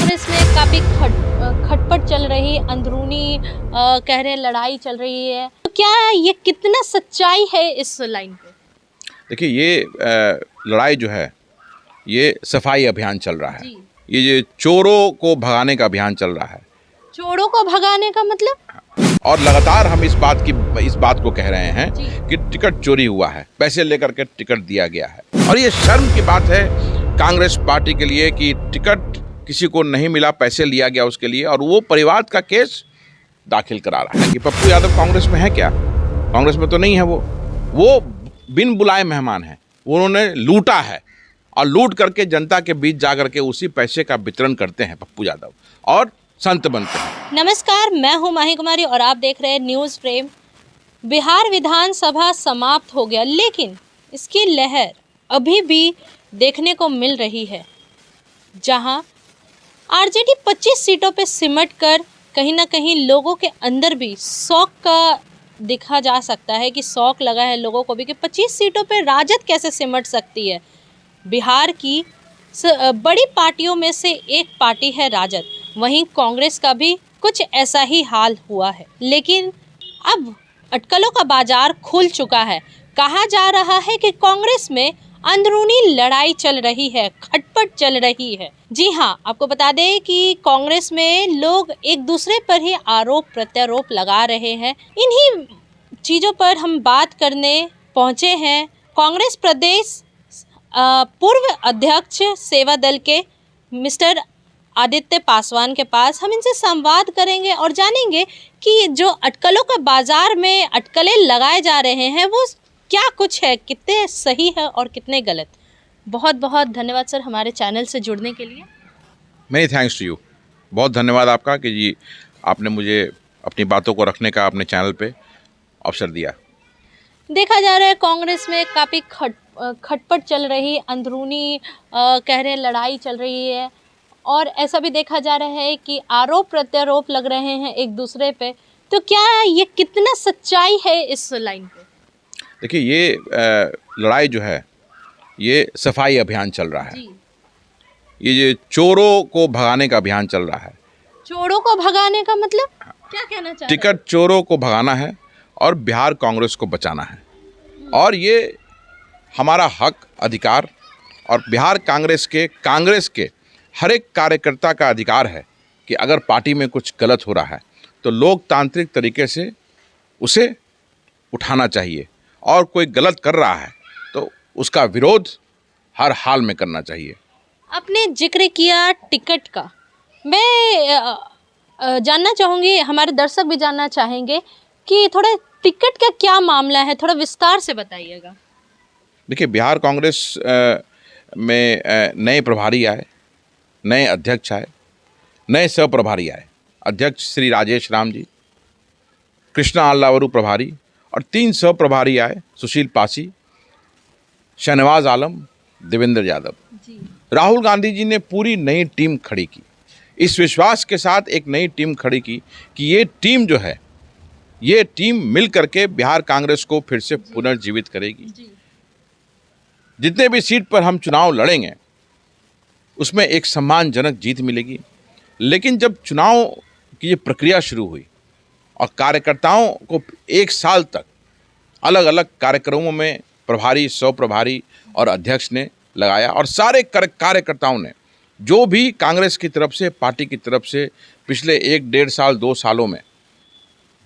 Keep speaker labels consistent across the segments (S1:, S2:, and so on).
S1: कांग्रेस में काफी खटपट चल रही, अंदरूनी कह रहे लड़ाई चल रही है, तो क्या ये कितना सच्चाई है इस लाइन पे?
S2: देखिए ये लड़ाई जो है ये सफाई अभियान चल रहा है। ये चोरों को भगाने का अभियान चल रहा है।
S1: चोरों को भगाने का मतलब?
S2: और लगातार हम इस बात को कह रहे हैं कि टिकट चोरी हुआ है, पैसे लेकर के टिकट दिया गया है। और ये शर्म की बात है कांग्रेस पार्टी के लिए कि टिकट किसी को नहीं मिला, पैसे लिया गया उसके लिए, और वो परिवार का केस दाखिल करा रहा है कि पप्पू यादव कांग्रेस में है क्या? कांग्रेस में तो नहीं है। वो बिन बुलाए मेहमान है। उन्होंने लूटा है और लूट करके जनता के बीच जाकर के उसी पैसे का वितरण करते हैं पप्पू यादव और संत बनते हैं।
S1: नमस्कार, मैं हूं माही कुमारी और आप देख रहे हैं न्यूज़ फ्रेम। बिहार विधानसभा समाप्त हो गया, लेकिन इसकी लहर अभी भी देखने को मिल रही है, जहां आरजेडी 25 सीटों पे सिमट कर कहीं ना कहीं लोगों के अंदर भी शौक का दिखा जा सकता है कि शौक लगा है लोगों को भी कि 25 सीटों पे राजद कैसे सिमट सकती है। बिहार की बड़ी पार्टियों में से एक पार्टी है राजद, वहीं कांग्रेस का भी कुछ ऐसा ही हाल हुआ है। लेकिन अब अटकलों का बाजार खुल चुका है। कहा जा रहा है कि कांग्रेस में अंदरूनी लड़ाई चल रही है, खटपट चल रही है। जी हाँ, आपको बता दें कि कांग्रेस में लोग एक दूसरे पर ही आरोप प्रत्यारोप लगा रहे हैं। इन्हीं चीज़ों पर हम बात करने पहुंचे हैं कांग्रेस प्रदेश पूर्व अध्यक्ष सेवा दल के मिस्टर आदित्य पासवान के पास। हम इनसे संवाद करेंगे और जानेंगे कि जो अटकलों का बाजार में अटकलें लगाए जा रहे हैं वो क्या कुछ है, कितने सही है और कितने गलत। बहुत बहुत धन्यवाद सर हमारे चैनल से जुड़ने के लिए।
S2: Many thanks to you. बहुत धन्यवाद आपका कि जी आपने मुझे अपनी बातों को रखने का अपने चैनल पे अवसर दिया।
S1: देखा जा रहा है कांग्रेस में काफ़ी खटपट चल रही, अंदरूनी कह रहे लड़ाई चल रही है, और ऐसा भी देखा जा रहा है कि आरोप प्रत्यारोप लग रहे हैं एक दूसरे पे। तो क्या ये कितना सच्चाई है इस लाइन पे?
S2: देखिए ये लड़ाई जो है ये सफाई अभियान चल रहा है। ये चोरों को भगाने का अभियान चल रहा है।
S1: चोरों को भगाने का मतलब क्या कहना चाह रहे हैं?
S2: टिकट चोरों को भगाना है और बिहार कांग्रेस को बचाना है। और ये हमारा हक, अधिकार और बिहार कांग्रेस के हर एक कार्यकर्ता का अधिकार है कि अगर पार्टी में कुछ गलत हो रहा है तो लोकतांत्रिक तरीके से उसे उठाना चाहिए, और कोई गलत कर रहा है तो उसका विरोध हर हाल में करना चाहिए।
S1: आपने जिक्र किया टिकट का, मैं जानना चाहूँगी, हमारे दर्शक भी जानना चाहेंगे कि थोड़ा टिकट का क्या मामला है, थोड़ा विस्तार से बताइएगा।
S2: देखिए बिहार कांग्रेस में नए प्रभारी आए, नए अध्यक्ष आए, नए सह प्रभारी आए। अध्यक्ष श्री राजेश राम जी, कृष्णा अल्लावरू प्रभारी, और 3 सह प्रभारी आए, सुशील पासी, शहनवाज आलम, देवेंद्र यादव। राहुल गांधी जी ने पूरी नई टीम खड़ी की, इस विश्वास के साथ एक नई टीम खड़ी की कि ये टीम जो है ये टीम मिल करके बिहार कांग्रेस को फिर से पुनर्जीवित करेगी। जितने भी सीट पर हम चुनाव लड़ेंगे उसमें एक सम्मानजनक जीत मिलेगी। लेकिन जब चुनाव की ये प्रक्रिया शुरू हुई और कार्यकर्ताओं को 1 साल तक अलग अलग कार्यक्रमों में प्रभारी, सह प्रभारी और अध्यक्ष ने लगाया, और सारे कार्यकर्ताओं ने जो भी कांग्रेस की तरफ से, पार्टी की तरफ से पिछले 1-1.5 साल 2 सालों में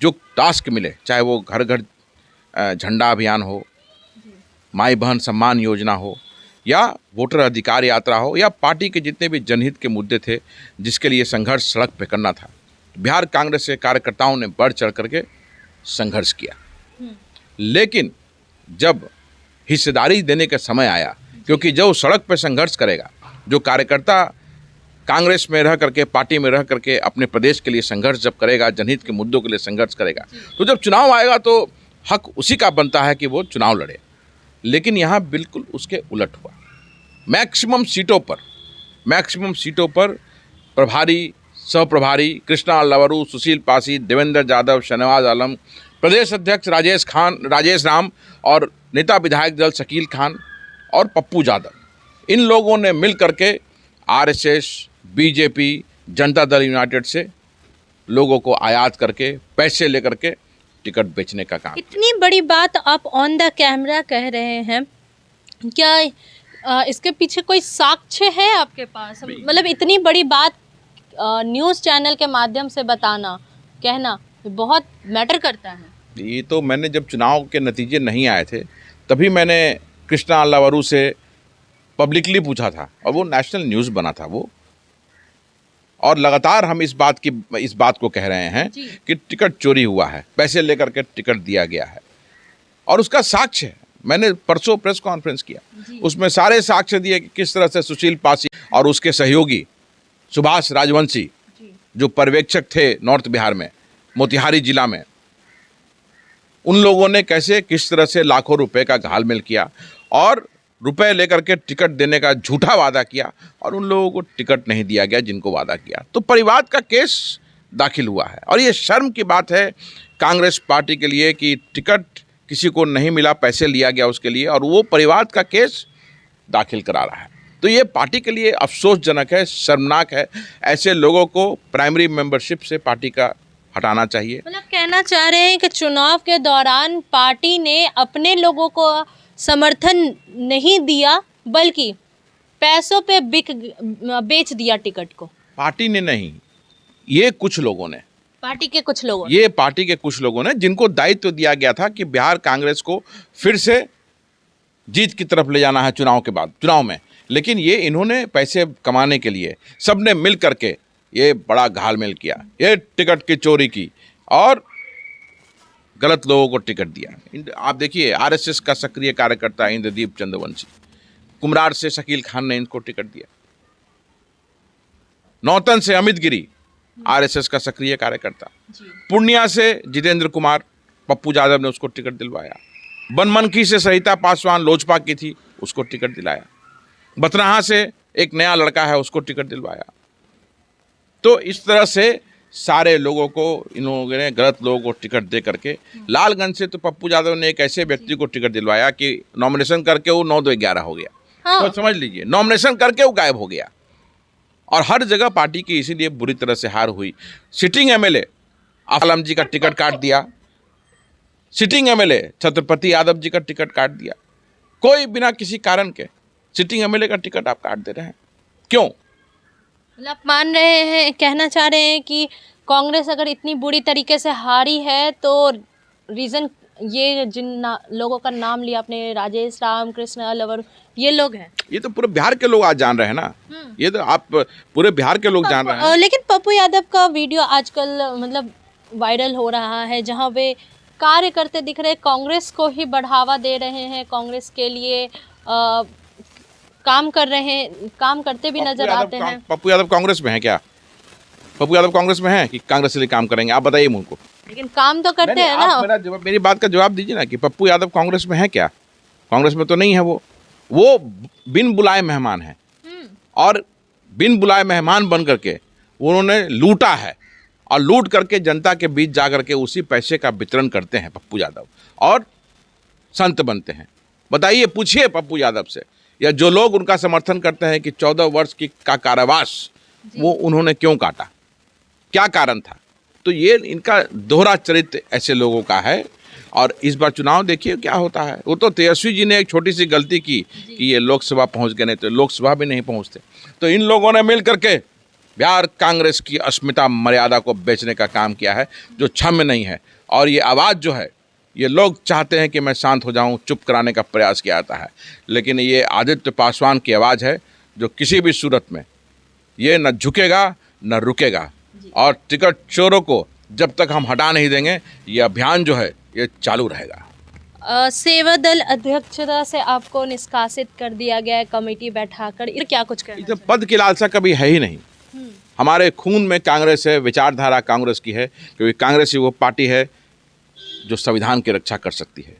S2: जो टास्क मिले, चाहे वो घर घर झंडा अभियान हो, माई बहन सम्मान योजना हो, या वोटर अधिकार यात्रा हो, या पार्टी के जितने भी जनहित के मुद्दे थे जिसके लिए संघर्ष सड़क पे करना था, बिहार कांग्रेस के कार्यकर्ताओं ने बढ़ चढ़ करके संघर्ष किया। लेकिन जब हिस्सेदारी देने का समय आया, क्योंकि जो सड़क पे संघर्ष करेगा, जो कार्यकर्ता कांग्रेस में रह करके, पार्टी में रह करके अपने प्रदेश के लिए संघर्ष जब करेगा, जनहित के मुद्दों के लिए संघर्ष करेगा, तो जब चुनाव आएगा तो हक उसी का बनता है कि वो चुनाव लड़े। लेकिन यहाँ बिल्कुल उसके उलट हुआ। मैक्सिमम सीटों पर प्रभारी, सह प्रभारी, कृष्णा अल्लावरू, सुशील पासी, देवेंद्र यादव, शहनवाज आलम, प्रदेश अध्यक्ष राजेश राम, और नेता विधायक दल शकील खान और पप्पू यादव, इन लोगों ने मिल करके RSS, BJP, Janata Dal United से लोगों को आयात करके पैसे लेकर के टिकट बेचने का काम।
S1: इतनी बड़ी बात आप ऑन द कैमरा कह रहे हैं, क्या इसके पीछे कोई साक्ष्य है आपके पास? मतलब इतनी बड़ी बात न्यूज़ चैनल के माध्यम से बताना, कहना बहुत मैटर करता है।
S2: ये तो मैंने जब चुनाव के नतीजे नहीं आए थे तभी मैंने कृष्णा अल्लावरू से पब्लिकली पूछा था और वो नेशनल न्यूज़ बना था वो। और लगातार हम इस बात को कह रहे हैं कि टिकट चोरी हुआ है, पैसे लेकर के टिकट दिया गया है और उसका साक्ष्य है। मैंने परसों प्रेस कॉन्फ्रेंस किया, उसमें सारे साक्ष्य दिए कि किस तरह से सुशील पासी और उसके सहयोगी सुभाष राजवंशी जो पर्यवेक्षक थे नॉर्थ बिहार में मोतिहारी जिला में, उन लोगों ने कैसे किस तरह से लाखों रुपए का घालमेल किया और रुपए लेकर के टिकट देने का झूठा वादा किया और उन लोगों को टिकट नहीं दिया गया जिनको वादा किया। तो परिवाद का केस दाखिल हुआ है और ये शर्म की बात है कांग्रेस पार्टी के लिए कि टिकट किसी को नहीं मिला, पैसे लिया गया उसके लिए और वो परिवाद का केस दाखिल करा रहा है। तो ये पार्टी के लिए अफसोसजनक है, शर्मनाक है। ऐसे लोगों को प्राइमरी मेंबरशिप से पार्टी का हटाना चाहिए।
S1: मतलब कहना चाह रहे हैं कि चुनाव के दौरान पार्टी ने अपने लोगों को समर्थन नहीं दिया बल्कि पैसों पे बेच दिया टिकट को।
S2: पार्टी ने नहीं, ये कुछ लोगों ने,
S1: पार्टी के कुछ लोगों ने,
S2: ये पार्टी के कुछ लोगों ने जिनको दायित्व दिया गया था कि बिहार कांग्रेस को फिर से जीत की तरफ ले जाना है चुनाव में, लेकिन ये इन्होंने पैसे कमाने के लिए सबने मिल करके ये बड़ा घालमेल किया, ये टिकट की चोरी की और गलत लोगों को टिकट दिया। आप देखिए आरएसएस का सक्रिय कार्यकर्ता इंद्रदीप चंद्रवंशी, कुम्हरार से शकील खान ने इनको टिकट दिया, नौतन से अमित गिरी आरएसएस का सक्रिय कार्यकर्ता, पूर्णिया से जितेंद्र कुमार पप्पू यादव ने उसको टिकट दिलवाया, बनमनखी से सरिता पासवान लोजपा की थी उसको टिकट दिलाया, बथनाहा से एक नया लड़का है उसको टिकट दिलवाया। तो इस तरह से सारे लोगों को इन लोगों ने गलत लोगों को टिकट दे करके, लालगंज से तो पप्पू यादव ने एक ऐसे व्यक्ति को टिकट दिलवाया कि नॉमिनेशन करके वो 9-11 हो गया।
S1: हाँ।
S2: तो समझ लीजिए नॉमिनेशन करके वो गायब हो गया और हर जगह पार्टी की इसीलिए बुरी तरह से हार हुई। सिटिंग एमएलए आलम जी का टिकट काट दिया, सिटिंग एमएलए छत्रपति यादव जी का टिकट काट दिया, कोई बिना किसी कारण के सिटिंग एमएलए का टिकट आप काट दे रहे हैं, क्यों?
S1: मतलब आप मान रहे हैं, कहना चाह रहे हैं कि कांग्रेस अगर इतनी बुरी तरीके से हारी है तो रीज़न ये जिन लोगों का नाम लिया आपने, राजेश राम, कृष्ण अल्लावरू, ये लोग हैं।
S2: ये तो पूरे बिहार के लोग आज जान रहे हैं ना, ये तो आप पूरे बिहार के लोग जान रहे हैं।
S1: लेकिन पप्पू यादव का वीडियो आजकल मतलब वायरल हो रहा है जहां वे कार्य करते दिख रहे, कांग्रेस को ही बढ़ावा दे रहे हैं, कांग्रेस के लिए काम कर रहे हैं, काम करते भी नजर आते हैं।
S2: पप्पू यादव कांग्रेस में है क्या? पप्पू यादव कांग्रेस में है कि कांग्रेस के लिए काम करेंगे? आप बताइए मुझको।
S1: लेकिन काम तो करते हैं ना।
S2: मेरी बात का जवाब दीजिए ना कि पप्पू यादव कांग्रेस में है क्या? कांग्रेस में तो नहीं है। वो बिन बुलाए मेहमान है और बिन बुलाए मेहमान बन करके उन्होंने लूटा है और लूट करके जनता के बीच जा करके उसी पैसे का वितरण करते हैं पप्पू यादव और संत बनते हैं। बताइए, पूछिए पप्पू यादव से या जो लोग उनका समर्थन करते हैं कि 14 वर्ष का कारावास वो उन्होंने क्यों काटा, क्या कारण था? तो ये इनका दोहरा चरित्र ऐसे लोगों का है। और इस बार चुनाव देखिए क्या होता है। वो तो तेजस्वी जी ने एक छोटी सी गलती की कि ये लोकसभा पहुंच गए, नहीं तो लोकसभा भी नहीं पहुंचते। तो इन लोगों ने मिल करके बिहार कांग्रेस की अस्मिता मर्यादा को बेचने का काम किया है जो क्षम्य नहीं है। और ये आवाज़ जो है, ये लोग चाहते हैं कि मैं शांत हो जाऊं, चुप कराने का प्रयास किया जाता है, लेकिन ये आदित्य पासवान की आवाज़ है जो किसी भी सूरत में ये न झुकेगा न रुकेगा। और टिकट चोरों को जब तक हम हटा नहीं देंगे ये अभियान जो है ये चालू रहेगा।
S1: सेवा दल अध्यक्षता से आपको निष्कासित कर दिया गया है कमेटी बैठाकर, ये क्या कुछ कहना
S2: तो पद की लालसा कभी है ही नहीं। हमारे खून में कांग्रेस है, विचारधारा कांग्रेस की है, क्योंकि कांग्रेस ही वो पार्टी है जो संविधान की रक्षा कर सकती है।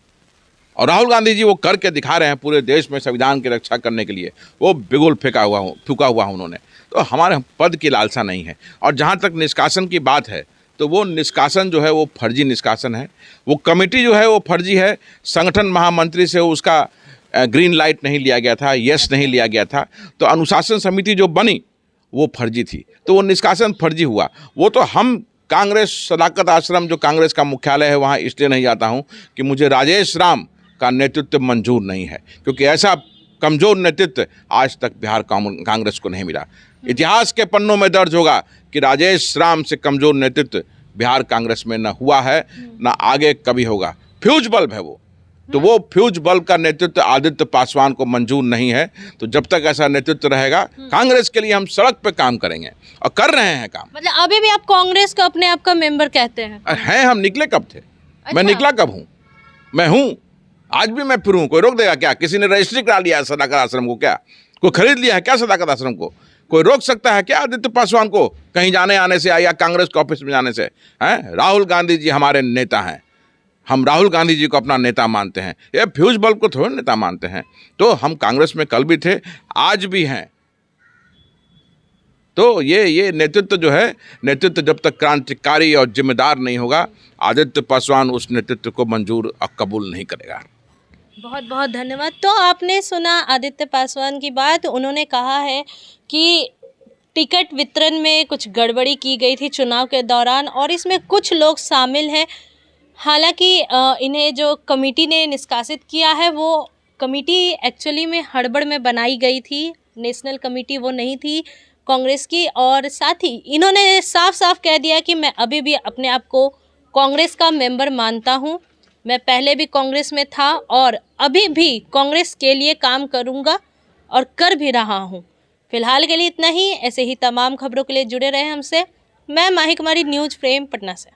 S2: और राहुल गांधी जी वो करके दिखा रहे हैं पूरे देश में संविधान की रक्षा करने के लिए, वो बिगुल फूका हुआ उन्होंने। तो हमारे पद की लालसा नहीं है। और जहाँ तक निष्कासन की बात है तो वो निष्कासन जो है वो फर्जी निष्कासन है। वो कमेटी जो है वो फर्जी है। संगठन महामंत्री से उसका ग्रीन लाइट नहीं लिया गया था, यस नहीं लिया गया था। तो अनुशासन समिति जो बनी वो फर्जी थी, तो वो निष्कासन फर्जी हुआ। वो तो हम कांग्रेस सदाकत आश्रम जो कांग्रेस का मुख्यालय है वहाँ इसलिए नहीं जाता हूँ कि मुझे राजेश राम का नेतृत्व मंजूर नहीं है, क्योंकि ऐसा कमज़ोर नेतृत्व आज तक बिहार कांग्रेस को नहीं मिला। इतिहास के पन्नों में दर्ज होगा कि राजेश राम से कमज़ोर नेतृत्व बिहार कांग्रेस में न हुआ है न आगे कभी होगा। फ्यूज बल्ब है वो, तो वो फ्यूज बल्ब का नेतृत्व आदित्य पासवान को मंजूर नहीं है। तो जब तक ऐसा नेतृत्व रहेगा कांग्रेस के लिए हम सड़क पे काम करेंगे और कर रहे हैं काम।
S1: मतलब अभी भी आप कांग्रेस को अपने आप का मेंबर कहते हैं?
S2: हम निकले कब थे? मैं निकला कब हूँ? मैं हूँ, आज भी मैं फिर हूँ। कोई रोक देगा क्या? किसी ने रजिस्ट्री करा लिया है सदाकत आश्रम को क्या? कोई खरीद लिया है क्या सदाकत आश्रम को? कोई रोक सकता है क्या आदित्य पासवान को कहीं जाने आने से या कांग्रेस के ऑफिस में जाने से? हैं, राहुल गांधी जी हमारे नेता हैं, हम राहुल गांधी जी को अपना नेता मानते हैं, ये फ्यूज बल्ब को थोड़ा नेता मानते हैं। तो हम कांग्रेस में कल भी थे, आज भी हैं। तो ये नेतृत्व जो है, नेतृत्व जब तक क्रांतिकारी और जिम्मेदार नहीं होगा, आदित्य पासवान उस नेतृत्व को मंजूर और कबूल नहीं करेगा।
S1: बहुत बहुत धन्यवाद। तो आपने सुना आदित्य पासवान की बात। उन्होंने कहा है कि टिकट वितरण में कुछ गड़बड़ी की गई थी चुनाव के दौरान और इसमें कुछ लोग शामिल हैं। हालांकि इन्हें जो कमेटी ने निष्कासित किया है वो कमेटी एक्चुअली में हड़बड़ में बनाई गई थी, नेशनल कमेटी वो नहीं थी कांग्रेस की। और साथ ही इन्होंने साफ साफ कह दिया कि मैं अभी भी अपने आप को कांग्रेस का मेंबर मानता हूं, मैं पहले भी कांग्रेस में था और अभी भी कांग्रेस के लिए काम करूंगा और कर भी रहा हूं। फिलहाल के लिए इतना ही। ऐसे ही तमाम खबरों के लिए जुड़े रहे हमसे। मैं माही कुमारी, न्यूज़ फ्रेम, पटना से।